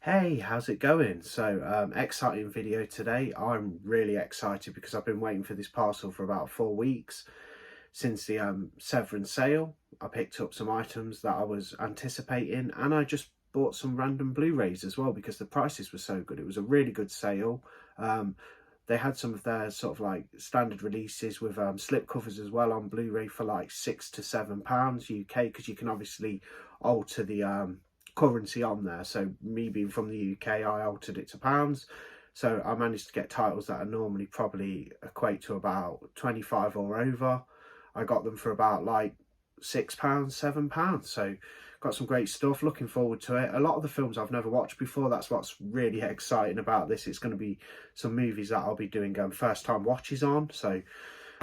Hey, how's it going? So, exciting video today. I'm really excited because I've been waiting for this parcel for about 4 weeks since the Severin sale. I picked up some items that I was anticipating, and I just bought some random Blu-rays as well because the prices were so good. It was a really good sale. Um, they had some of their sort of like standard releases with slip covers as well on Blu-ray for like £6 to £7 UK, because you can obviously alter the currency on there. So me being from the UK, I altered it to pounds. So I managed to get titles that are normally probably equate to about 25 or over. I got them for about like £6, £7. So got some great stuff. Looking forward to it. A lot of the films I've never watched before. That's what's really exciting about this. It's going to be some movies that I'll be doing first time watches on. So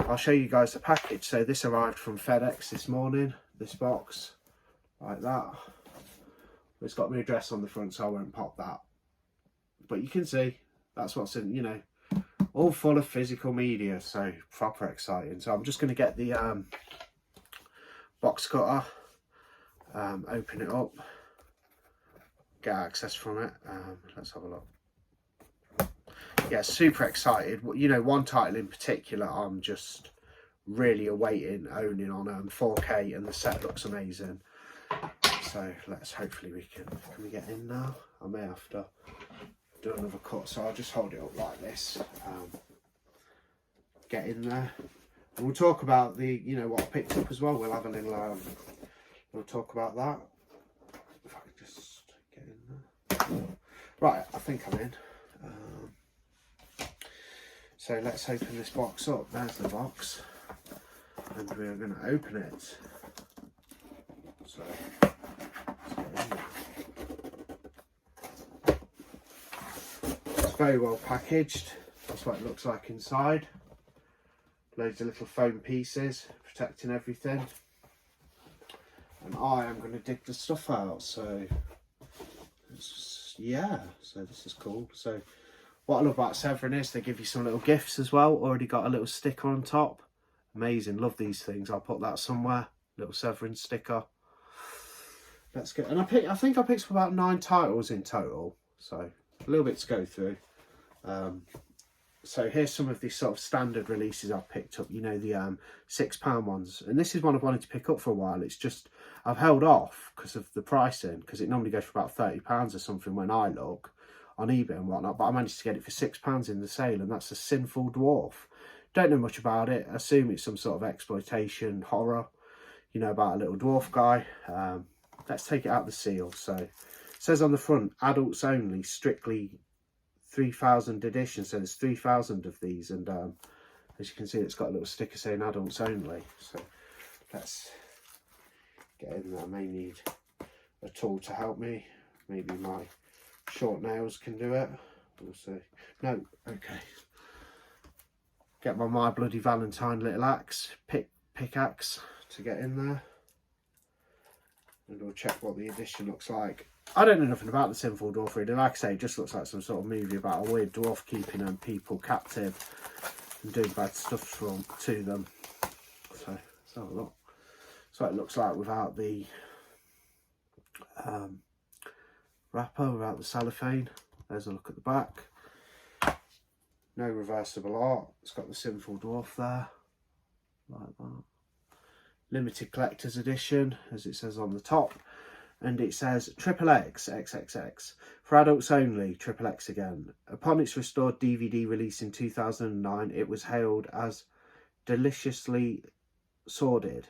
I'll show you guys the package. So this arrived from FedEx this morning. This box like that. It's got my address on the front, so I won't pop that. But you can see that's what's in, all full of physical media. So proper exciting. So I'm just going to get the box cutter, open it up, get access from it. Let's have a look. Yeah, super excited. One title in particular I'm just really awaiting owning on 4K, and the set looks amazing. So hopefully can we get in now? I may have to do another cut, so I'll just hold it up like this. Get in there. And we'll talk about what I picked up as well. We'll have a little we'll talk about that. If I can just get in there. Right, I think I'm in. So let's open this box up. There's the box. And we're going to open it. So very well packaged. That's what it looks like inside. Loads of little foam pieces protecting everything, and I am going to dig the stuff out. So yeah, so this is cool. So what I love about Severin is they give you some little gifts as well. Already got a little sticker on top. Amazing, love these things. I'll put that somewhere. Little Severin sticker. That's good. And I think I picked up about 9 titles in total, so a little bit to go through. So here's some of the sort of standard releases I've picked up, the £6 ones. And this is one I've wanted to pick up for a while. It's just I've held off because of the pricing, because it normally goes for about £30 or something when I look on eBay and whatnot. But I managed to get it for £6 in the sale, and that's a Sinful Dwarf. Don't know much about it. I assume it's some sort of exploitation horror, about a little dwarf guy. Let's take it out the seal. So it says on the front, adults only, strictly 3000 edition. So there's 3000 of these, and as you can see, it's got a little sticker saying adults only. So let's get in there. I may need a tool to help me. Maybe my short nails can do it. We'll see. No, okay. Get my Bloody Valentine little axe, pickaxe to get in there. And we'll check what the edition looks like. I don't know nothing about the Sinful Dwarf really. Like I say, it just looks like some sort of movie about a weird dwarf keeping people captive and doing bad stuff to them. So let's have a look. So it looks like without the wrapper, without the cellophane. There's a look at the back. No reversible art. It's got the Sinful Dwarf there, like that. Limited collector's edition, as it says on the top, and it says XXX XXX for adults only. XXX again. Upon its restored DVD release in 2009, it was hailed as deliciously sordid,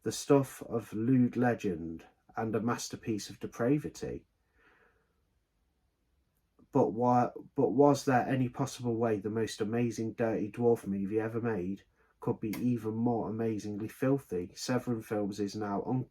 the stuff of lewd legend, and a masterpiece of depravity. But was there any possible way the most amazing dirty dwarf movie ever made could be even more amazingly filthy? Severin Films is now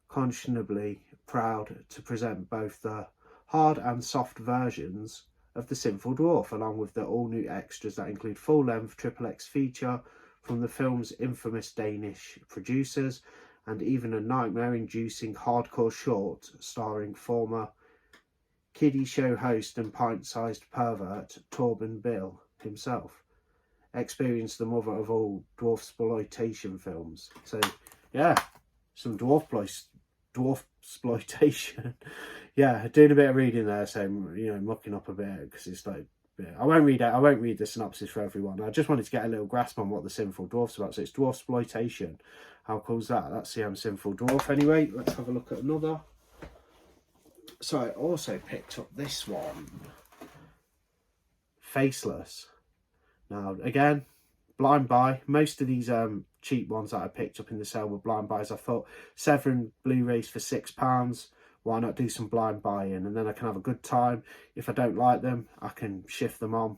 unconscionably proud to present both the hard and soft versions of the Sinful Dwarf, along with the all-new extras that include full-length XXX feature from the film's infamous Danish producers, and even a nightmare-inducing hardcore short starring former kiddie show host and pint-sized pervert Torben Bill himself. Experienced the mother of all dwarf exploitation films. So yeah, some dwarf dwarf exploitation. Yeah, doing a bit of reading there, so you know, mucking up a bit because it's like. I won't read it. I won't read the synopsis for everyone. I just wanted to get a little grasp on what the Sinful Dwarf's about. So it's dwarf exploitation. How cool is that? That's the Sinful Dwarf. Anyway, let's have a look at another. So I also picked up this one, Faceless. Now again, blind buy. Most of these cheap ones that I picked up in the sale were blind buys. I thought Severin Blu-rays for £6. Why not do some blind buying, and then I can have a good time. If I don't like them, I can shift them on.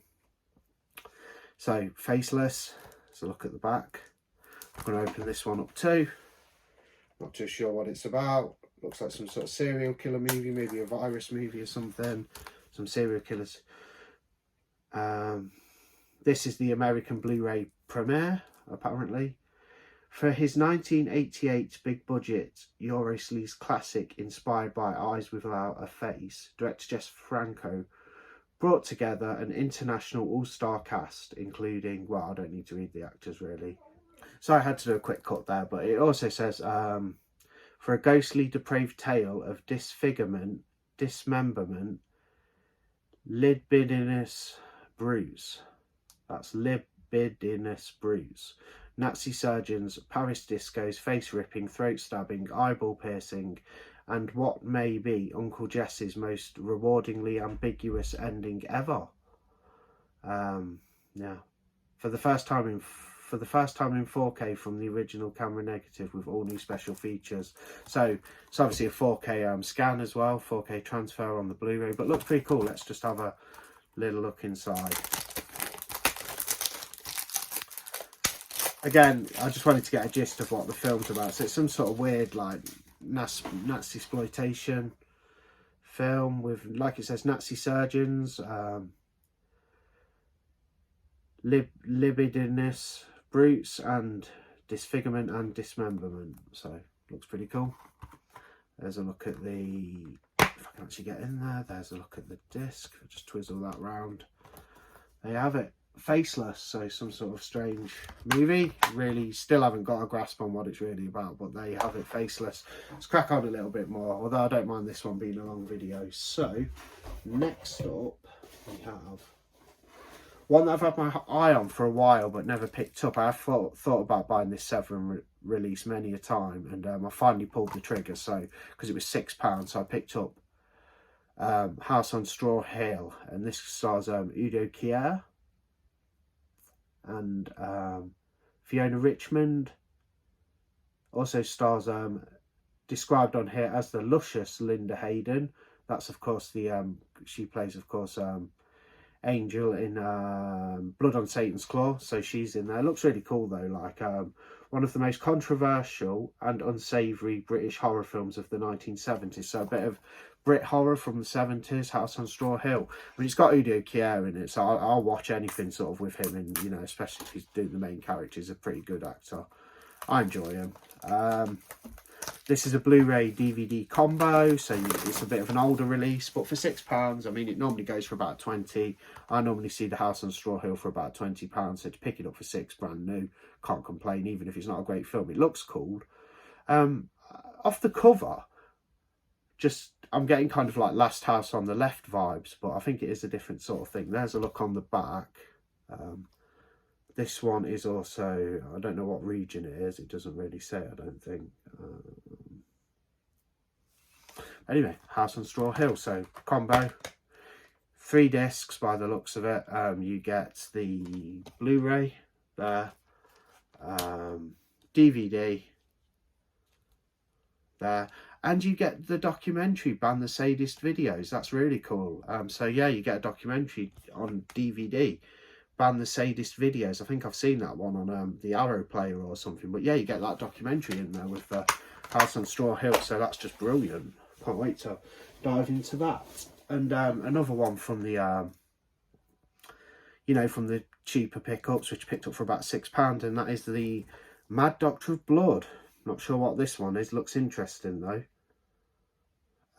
So Faceless, let's look at the back. I'm going to open this one up too. Not too sure what it's about. Looks like some sort of serial killer movie, maybe a virus movie or something. Some serial killers. This is the American Blu-ray premiere, apparently. For his 1988 big budget Eurosleaze classic inspired by Eyes Without a Face, director Jess Franco brought together an international all-star cast, including, well, I don't need to read the actors really. So I had to do a quick cut there, but it also says, for a ghostly depraved tale of disfigurement, dismemberment, libidinous bruise. That's libidinous bruise. Nazi surgeons, Paris discos, face ripping, throat stabbing, eyeball piercing, and what may be Uncle Jess's most rewardingly ambiguous ending ever. Yeah, for the first time in 4K from the original camera negative with all new special features. So it's obviously a 4K scan as well, 4K transfer on the Blu-ray, but looks pretty cool. Let's just have a little look inside. Again, I just wanted to get a gist of what the film's about. So it's some sort of weird, like, Nazi exploitation film with, like it says, Nazi surgeons, libidinous brutes, and disfigurement and dismemberment. So looks pretty cool. There's a look at the, if I can actually get in there, there's a look at the disc. I'll just twizzle that round. There you have it. Faceless, so some sort of strange movie. Really still haven't got a grasp on what it's really about, but there you have it, Faceless. Let's crack on a little bit more, although I don't mind this one being a long video. So next up we have one that I've had my eye on for a while but never picked up. I've thought about buying this Severin release many a time, and I finally pulled the trigger, so because it was £6, so I picked up House on Straw Hill, and this stars Udo Kier and Fiona Richmond. Also stars described on here as the luscious Linda Hayden. That's of course the she plays of course Angel in Blood on Satan's Claw, so she's in there. Looks really cool though, like one of the most controversial and unsavoury British horror films of the 1970s. So a bit of Brit horror from the 70s, House on Straw Hill. I mean, it's got Udo Kier in it, so I'll watch anything sort of with him, and you know, especially if he's doing the main character. He's a pretty good actor. I enjoy him. This is a Blu-ray DVD combo, so it's a bit of an older release, but for £6, I mean, it normally goes for about 20. I normally see the House on Straw Hill for about £20, so to pick it up for £6, brand new, can't complain, even if it's not a great film. It looks cool. Off the cover, just, I'm getting kind of like Last House on the Left vibes, but I think it is a different sort of thing. There's a look on the back. This one is also, I don't know what region it is. It doesn't really say, I don't think. Anyway, House on Straw Hill. So combo, 3 discs by the looks of it. You get the Blu-ray there, DVD there, and you get the documentary Ban the Sadist Videos. That's really cool. So yeah, you get a documentary on DVD, Ban the Sadist Videos. I think I've seen that one on the Arrow Player or something, but yeah, you get that documentary in there with the House on Straw Hill, so that's just brilliant. Can't wait to dive into that. And another one from the you know, from the cheaper pickups, which picked up for about £6, and that is the Mad Doctor of Blood. Not sure what this one is. Looks interesting though.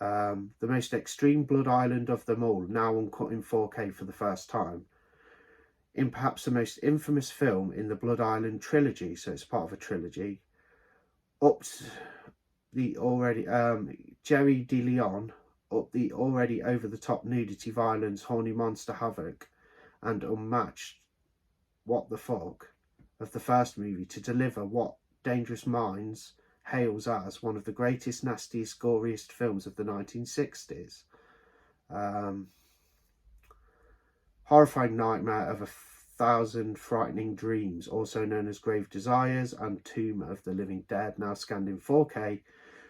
The most extreme blood island of them all, now uncut in 4K for the first time, in perhaps the most infamous film in the Blood Island trilogy. So it's part of a trilogy. the already Jerry DeLeon up the already over-the-top nudity, violence, horny monster havoc, and unmatched what the fuck of the first movie to deliver what Dangerous Minds hails as one of the greatest, nastiest, goriest films of the 1960s. Horrifying nightmare of a thousand frightening dreams, also known as Grave Desires and Tomb of the Living Dead, now scanned in 4K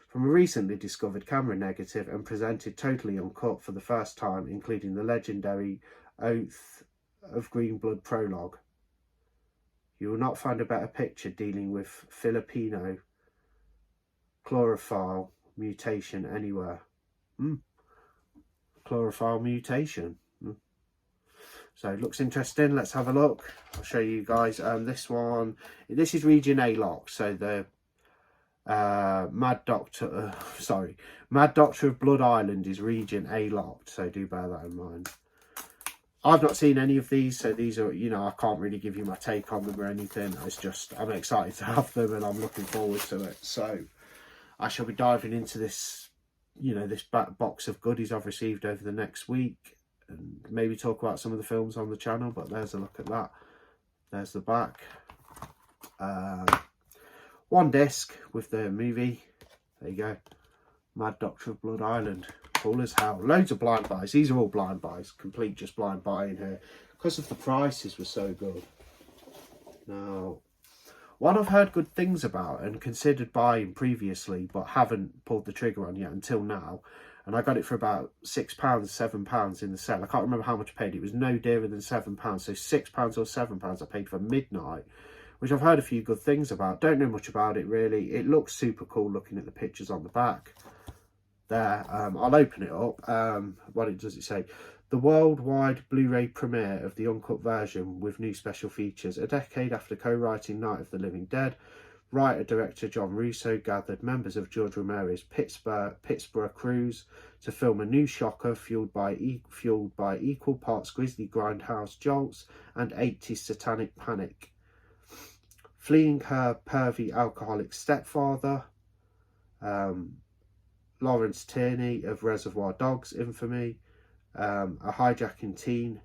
from a recently discovered camera negative and presented totally uncut for the first time, including the legendary Oath of Green Blood prologue. You will not find a better picture dealing with Filipino chlorophyll mutation anywhere. Chlorophyll mutation. So it looks interesting. Let's have a look. I'll show you guys. This is region A locked. So the Mad Doctor of Blood Island is region A locked. So do bear that in mind. I've not seen any of these, so these are, you know, I can't really give you my take on them or anything. It's just, I'm excited to have them and I'm looking forward to it. So I shall be diving into this, you know, this back box of goodies I've received over the next week, and maybe talk about some of the films on the channel. But there's a look at that. There's the back. One disc with the movie. There you go. Mad Doctor of Blood Island. Cool as hell. Loads of blind buys. These are all blind buys. Complete just blind buy in here. Because of the prices were so good. Now, one I've heard good things about and considered buying previously, but haven't pulled the trigger on yet until now. And I got it for about £6, £7 in the sale. I can't remember how much I paid. It was no dearer than £7. So £6 or £7 I paid for Midnight, which I've heard a few good things about. Don't know much about it really. It looks super cool looking at the pictures on the back. There, I'll open it up. What does it say? The worldwide Blu-ray premiere of the uncut version with new special features. A decade after co-writing Night of the Living Dead, writer-director John Russo gathered members of George Romero's Pittsburgh crews to film a new shocker fueled by equal parts grisly grindhouse jolts and 80s satanic panic. Fleeing her pervy alcoholic stepfather, Lawrence Tierney of Reservoir Dogs infamy, a hijacking teen,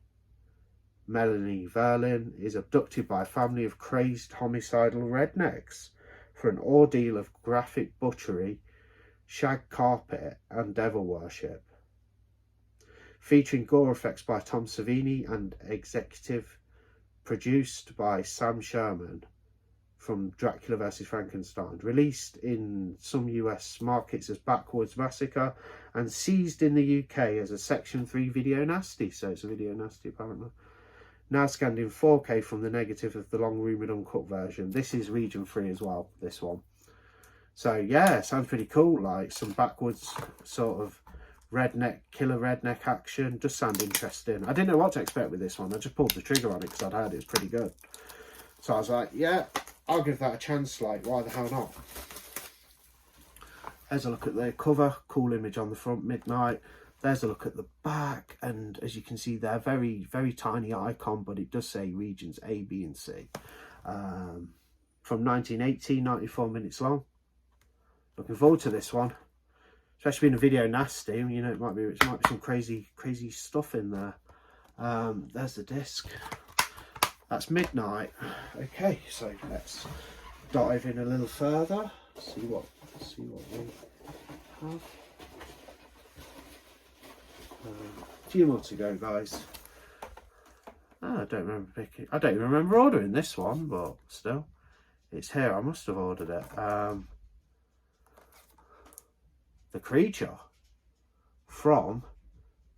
Melanie Verlin, is abducted by a family of crazed homicidal rednecks for an ordeal of graphic butchery, shag carpet and devil worship. Featuring gore effects by Tom Savini and executive produced by Sam Sherman, from Dracula vs Frankenstein, released in some US markets as Backwoods Massacre and seized in the UK as a Section 3 video nasty. So it's a video nasty apparently. Now scanned in 4K from the negative of the long-rumoured uncut version. This is region 3 as well, this one. So yeah, sounds pretty cool, like some backwoods sort of redneck, killer redneck action. Just sound interesting. I didn't know what to expect with this one. I just pulled the trigger on it because I'd heard it was pretty good. So I was like, yeah, I'll give that a chance, like, why the hell not? There's a look at the cover, cool image on the front, Midnight. There's a look at the back, and as you can see there, very, very tiny icon, but it does say regions A, B and C. From 1980, 94 minutes long. Looking forward to this one. Especially being a video nasty, you know, it might be some crazy stuff in there. There's the disc. That's Midnight. Okay, so let's dive in a little further. See what we have. A few more to go, guys. Oh, I don't even remember ordering this one, but still, it's here. I must have ordered it. The Creature from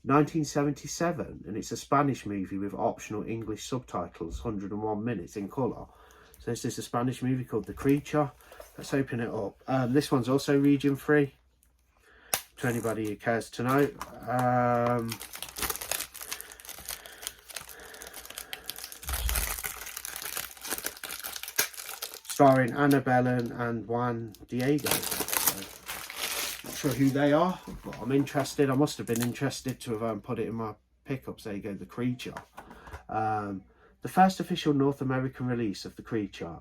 1977, and it's a Spanish movie with optional English subtitles, 101 minutes in colour. So this is a Spanish movie called The Creature. Let's open it up. This one's also region 3, to anybody who cares to know. Starring Ana Belén and Juan Diego. Not sure who they are, but I'm interested. I must have been interested to have put it in my pickups. There you go, The Creature. The first official North American release of The Creature.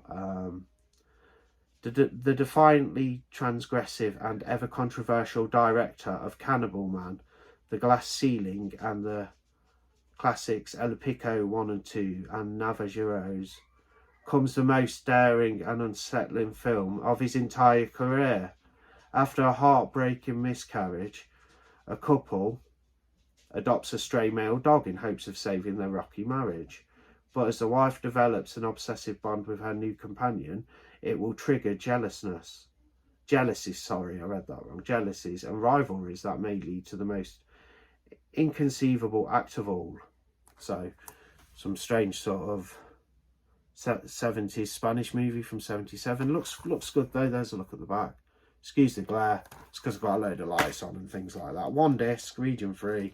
The defiantly transgressive and ever controversial director of Cannibal Man, The Glass Ceiling, and the classics El Pico 1 and 2 and Navajeros, comes the most daring and unsettling film of his entire career. After a heartbreaking miscarriage, a couple adopts a stray male dog in hopes of saving their rocky marriage. But as the wife develops an obsessive bond with her new companion, it will trigger jealousies, I read that wrong, jealousies and rivalries that may lead to the most inconceivable act of all. So, some strange sort of 70s Spanish movie from 77. Looks good though. There's a look at the back. Excuse the glare. It's because I've got a load of lights on and things like that. 1 disc, region free.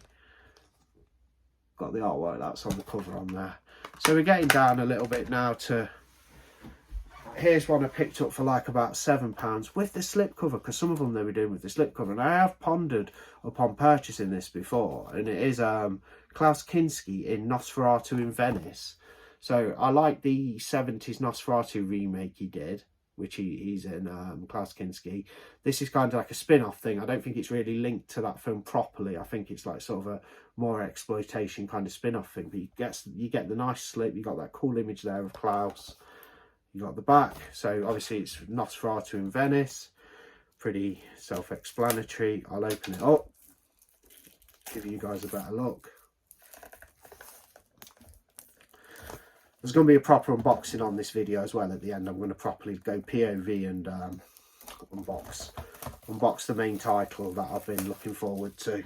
Got the artwork that's on the cover on there. So we're getting down a little bit now to... Here's one I picked up for like about £7 with the slipcover, because some of them they were doing with the slipcover, and I have pondered upon purchasing this before, and it is Klaus Kinski in Nosferatu in Venice. So I like the 70s Nosferatu remake he did, which he's in, Klaus Kinski. This is kind of like a spin-off thing. I don't think it's really linked to that film properly. I think it's like sort of a more exploitation kind of spin-off thing. But you get the nice slip, you got that cool image there of Klaus. You got the back, so obviously it's Nosferatu in Venice. Pretty self-explanatory. I'll open it up, give you guys a better look. There's going to be a proper unboxing on this video as well at the end. I'm going to properly go POV and unbox the main title that I've been looking forward to.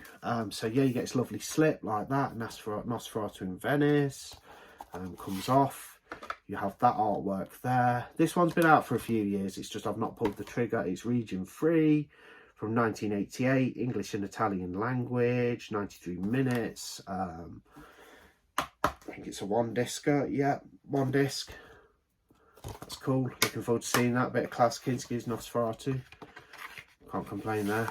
So yeah, you get this lovely slip like that, Nosferatu in Venice, comes off. You have that artwork there. This one's been out for a few years. It's just I've not pulled the trigger. It's region free from 1988, English and Italian language, 93 minutes. I think it's a 1-discer. Yeah, 1 disc. That's cool. Looking forward to seeing that. Bit of Klaus Kinski's Nosferatu. Can't complain there.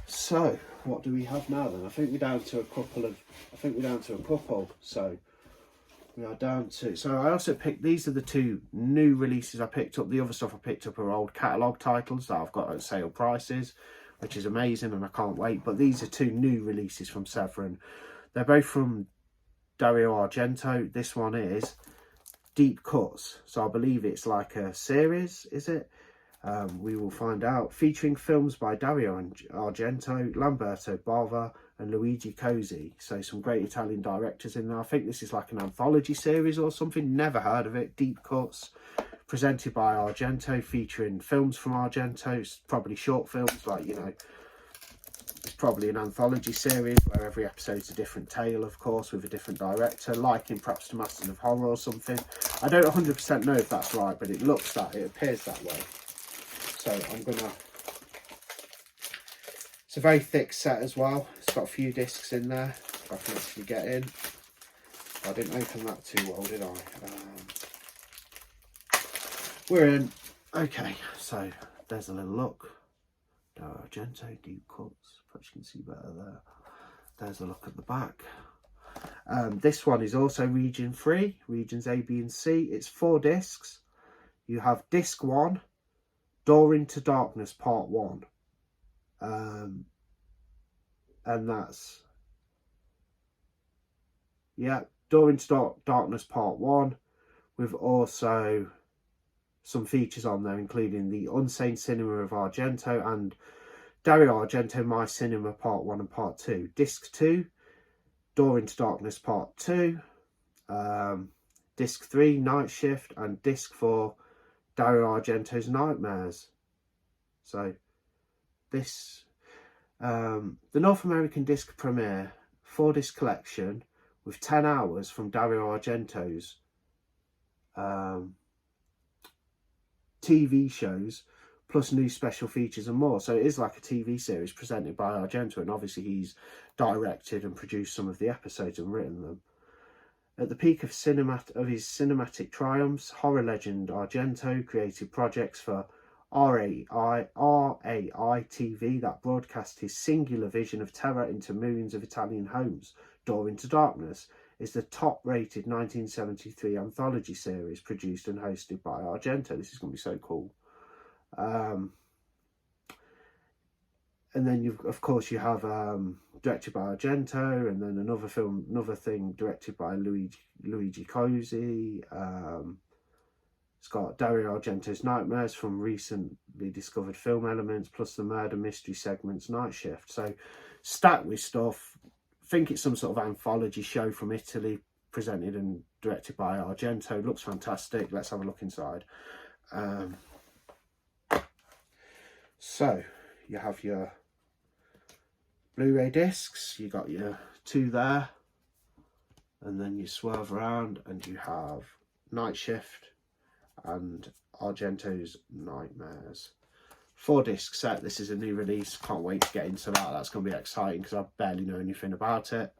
So, what do we have now then? I think we're down to a couple. So we are down to, so I also picked, these are the 2 new releases I picked up. The other stuff I picked up are old catalogue titles that I've got at sale prices, which is amazing and I can't wait. But these are 2 new releases from Severin. They're both from Dario Argento. This one is Deep Cuts, so I believe it's like a series, is it? We will find out. Featuring films by Dario Argento, Lamberto Bava and Luigi Cosi. So some great Italian directors in there. I think this is like an anthology series or something. Never heard of it. Deep Cuts, presented by Argento, featuring films from Argento. It's probably short films, like, you know, it's probably an anthology series where every episode's a different tale, of course, with a different director, liking perhaps to Masters of Horror or something. I don't 100% know if that's right, but it appears that way. So I'm gonna, it's a very thick set as well. It's got a few discs in there, if I can actually get in. I didn't open that too well, did I? We're in. Okay, so there's a little look. Argento, Deep Cuts, perhaps you can see better there. There's a look at the back. This one is also region free, regions A, B and C. It's 4 discs. You have disc 1, Door into Darkness Part 1. And that's, yeah, Door into Darkness Part 1, with also some features on there, including the Unsane Cinema of Argento and Dario Argento, My Cinema Part 1 and Part 2. Disc 2, Door into Darkness Part 2. Disc 3, Night Shift. And Disc 4, Dario Argento's Nightmares. So this, the North American disc premiere, 4-disc collection with 10 hours from Dario Argento's TV shows, plus new special features and more. So it is like a TV series presented by Argento, and obviously he's directed and produced some of the episodes and written them. At the peak of his cinematic triumphs, horror legend Argento created projects for RAI TV that broadcast his singular vision of terror into millions of Italian homes. Door into Darkness is the top-rated 1973 anthology series produced and hosted by Argento. This is going to be so cool. And then of course you have directed by Argento, and then another thing directed by Luigi Cosi. It's got Dario Argento's Nightmares from recently discovered film elements, plus the murder mystery segments Night Shift. So stacked with stuff. I think it's some sort of anthology show from Italy, presented and directed by Argento. Looks fantastic. Let's have a look inside. So you have your Blu-ray discs. You got your two there, and then you swerve around and you have Night Shift and Argento's Nightmares. 4-disc set. This is a new release. Can't wait to get into that. That's going to be exciting because I barely know anything about it.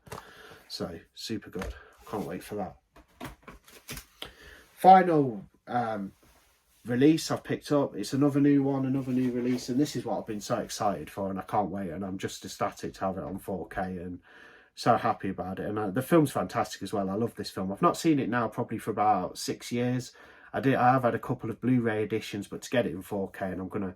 So super good. Can't wait for that. Final release I've picked up. It's another new one, another new release, and this is what I've been so excited for, and I can't wait, and I'm just ecstatic to have it on 4K and so happy about it. And the film's fantastic as well. I love this film. I've not seen it now probably for about 6 years. I have had a couple of Blu-ray editions, but to get it in 4K, and I'm gonna,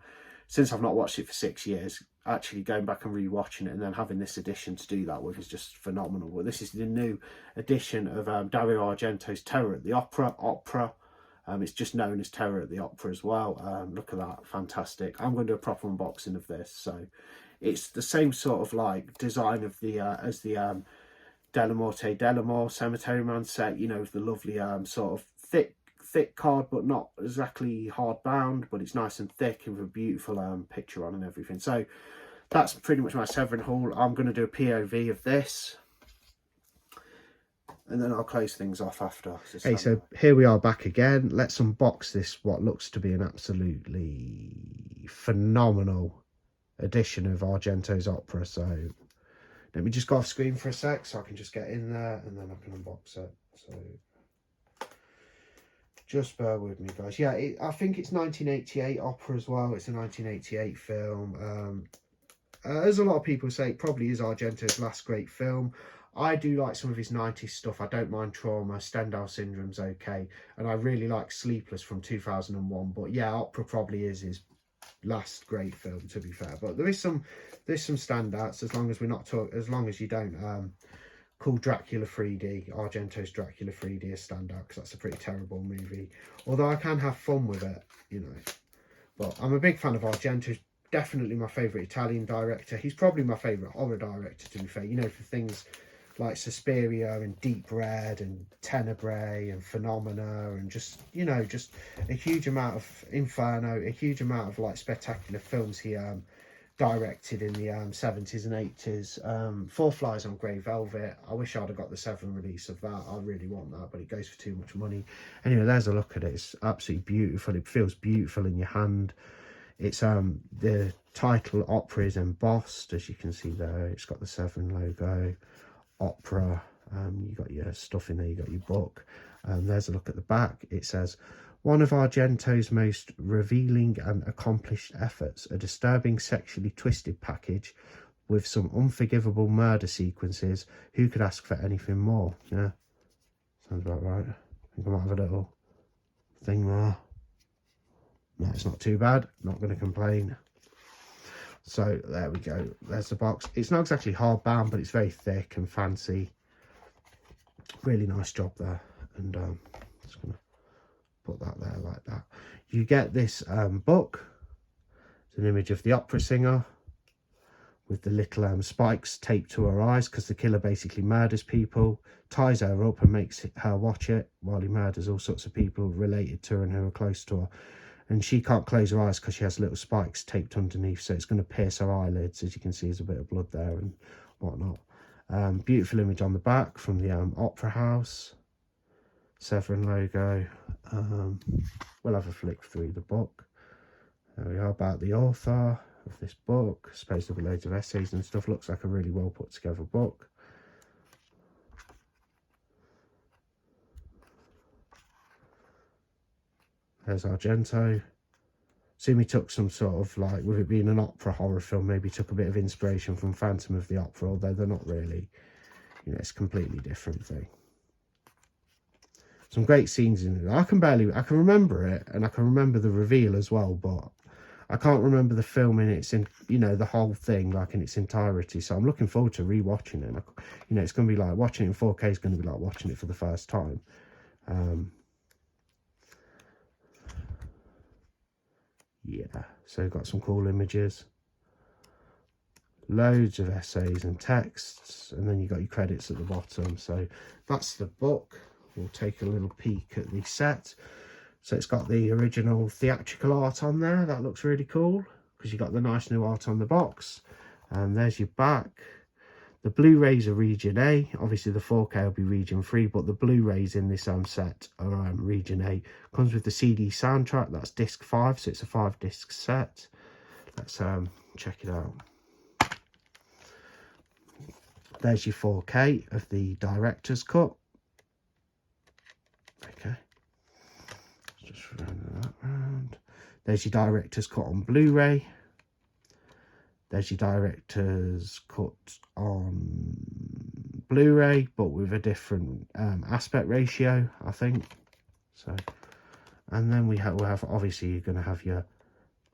since I've not watched it for 6 years, actually going back and rewatching it and then having this edition to do that with is just phenomenal. But this is the new edition of Dario Argento's Terror at the Opera. It's just known as Terror at the Opera as well. Look at that, fantastic. I'm going to do a proper unboxing of this. So it's the same sort of like design of the as the Della Morte Delamore Cemetery Man set, you know, with the lovely sort of thick card, but not exactly hard bound, but it's nice and thick and with a beautiful picture on and everything. So that's pretty much my Severin haul. I'm going to do a POV of this, and then I'll close things off after. Hey, so here we are back again. Let's unbox this, what looks to be an absolutely phenomenal edition of Argento's Opera. So let me just go off screen for a sec so I can just get in there, and then I can unbox it. So just bear with me, guys. Yeah, I think it's 1988 Opera as well. It's a 1988 film. As a lot of people say, it probably is Argento's last great film. I do like some of his 90s stuff. I don't mind Trauma. Stendhal Syndrome's okay. And I really like Sleepless from 2001. But yeah, Opera probably is his last great film, to be fair. But there's some standouts, as long as we're not as long as you don't call Dracula 3D, Argento's Dracula 3D, a standout, because that's a pretty terrible movie. Although I can have fun with it, you know. But I'm a big fan of Argento. Definitely my favourite Italian director. He's probably my favourite horror director, to be fair. You know, for things like Suspiria and Deep Red and Tenebrae and Phenomena, and just, you know, just a huge amount of Inferno, a huge amount of like spectacular films he directed in the 70s and 80s. Four Flies on Grey Velvet. I wish I'd have got the Severin release of that. I really want that, but it goes for too much money. Anyway, there's a look at it. It's absolutely beautiful. It feels beautiful in your hand. It's the title Opera is embossed, as you can see there. It's got the Severin logo, Opera. You got your stuff in there. You got your book. There's a look at the back. It says, one of Argento's most revealing and accomplished efforts, a disturbing sexually twisted package with some unforgivable murder sequences. Who could ask for anything more? Yeah, sounds about right. I think I might have a little thing there. No, it's not too bad. Not going to complain. So there we go. There's the box. It's not exactly hardbound, but it's very thick and fancy. Really nice job there. And just going to put that there like that. You get this book. It's an image of the opera singer with the little spikes taped to her eyes, because the killer basically murders people, ties her up and makes her watch it while he murders all sorts of people related to her and who are close to her. And she can't close her eyes because she has little spikes taped underneath, so it's going to pierce her eyelids. As you can see, there's a bit of blood there and whatnot. Beautiful image on the back from the Opera House. Severin logo. We'll have a flick through the book. There we are, about the author of this book. Supposed to be loads of essays and stuff. Looks like a really well put together book. There's Argento. Assume he took some sort of, like, with it being an opera horror film, maybe took a bit of inspiration from Phantom of the Opera, although they're not really, you know, it's a completely different thing. Some great scenes in it. I can remember it, and I can remember the reveal as well, but I can't remember the film in its, the whole thing, like in its entirety. So I'm looking forward to rewatching it. It's going to be like watching it in 4K is going to be like watching it for the first time. Yeah, so we've got some cool images, loads of essays and texts, and then you got your credits at the bottom. So that's the book. We'll take a little peek at the set. So it's got the original theatrical art on there. That looks really cool because you got the nice new art on the box. And there's your back. The Blu-rays are region A. Obviously the 4K will be region 3, but the Blu-rays in this set are region A. Comes with the CD soundtrack. That's disc 5, so it's a 5-disc set. Let's check it out. There's your 4K of the director's cut. Okay. Just round that round. There's your director's cut on Blu-ray. There's your director's cut on Blu-ray, but with a different aspect ratio, I think. So, and then we'll have obviously you're going to have your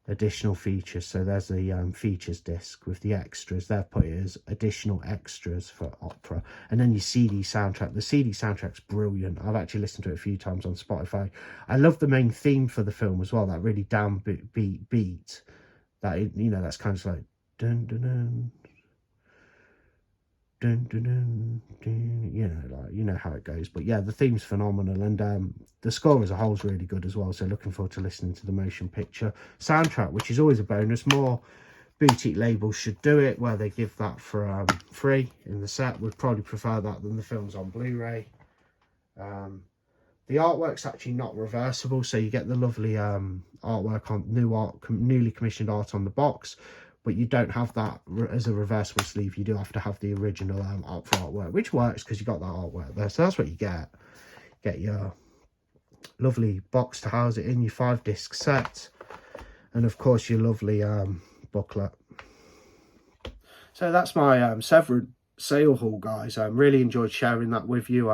additional features. So there's the features disc with the extras. They've put it as additional extras for opera. And then your CD soundtrack. The CD soundtrack's brilliant. I've actually listened to it a few times on Spotify. I love the main theme for the film as well, that really downbeat beat. That, that's kind of like dun dun dun dun dun dun dun, you know how it goes. But yeah, the theme's phenomenal, and the score as a whole is really good as well. So looking forward to listening to the motion picture soundtrack, which is always a bonus. More boutique labels should do it, where they give that for free in the set. Would probably prefer that than the films on Blu-ray. The artwork's actually not reversible, so you get the lovely artwork on newly commissioned art on the box, but you don't have that as a reversible sleeve. You do have to have the original artwork, which works because you got that artwork there. So that's what you get. Get your lovely box to house it in, your 5-disc set, and of course your lovely booklet. So that's my Severin sale haul, guys. I really enjoyed sharing that with you.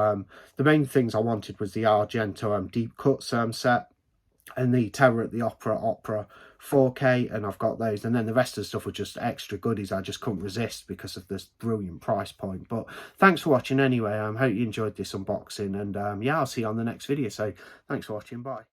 The main things I wanted was the Argento deep cuts set, and the Terror at the Opera 4K, and I've got those, and then the rest of the stuff were just extra goodies I just couldn't resist because of this brilliant price point. But thanks for watching anyway. I hope you enjoyed this unboxing, and yeah, I'll see you on the next video. So thanks for watching. Bye.